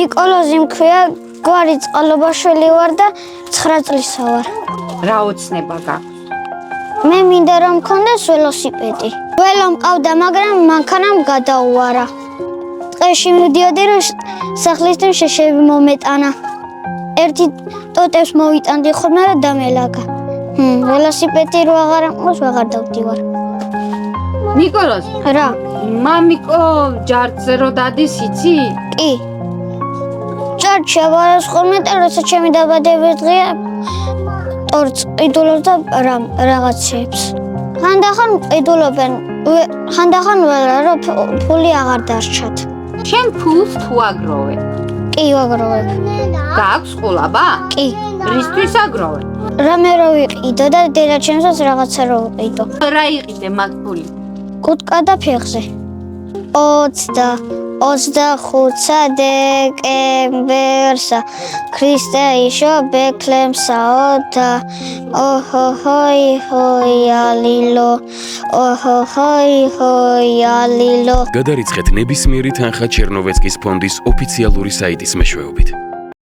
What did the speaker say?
ნიკოლოზი მქვია, გვარი წყალობაშვილი ვარ და 9 წლისა ვარ. რა ოცნება გაქვს? მე მინდა რომ მქონდეს ველოსიპედი. ველო მყავდა, მაგრამ მანქანამ გადაუარა. ტყეში მივდიოდი, რომ სახლისთან შეშები მომეტანა. ერთი ტოტებს მოვიტანდი ხოლმე და დამელაგა. ველოსიპედი რო აღარ ამყავს, ვეღარ დავდივარ. ნიკოლოზ, რა? მამიკო ჯარჯზე რო დადის, იცი? კი. ჯარჯი აბარებს ხოლმე და როცა ჩემი დაბადების დღეა, ტორტს ყიდულობს და რაღაცებს. ხანდახან ყიდულობენ, ხანდახან ველა, რომ ფული აღარ დარჩათ. შენ ფულს თუ აგროვე? კი, ვაგროვებ. გაქვს ყულაბა? კი. რისთვის აგროვე? რამე რო ვიყიდო და დედაჩემსაც რაღაცა რო ვიყიდო. რა იყიდე მაგ ფული? კუტკა და ფეხზე. 25 დეკემბერსა ქრისტე იშო ბექლემსაო და ოჰოჰოი ჰოიალილო ოჰოჰოი ჰოიალილო. გადარიცხეთ ნებისმიერი თანხა ჩერნოვეცკის ფონდის ოფიციალური საიტის მეშვეობით.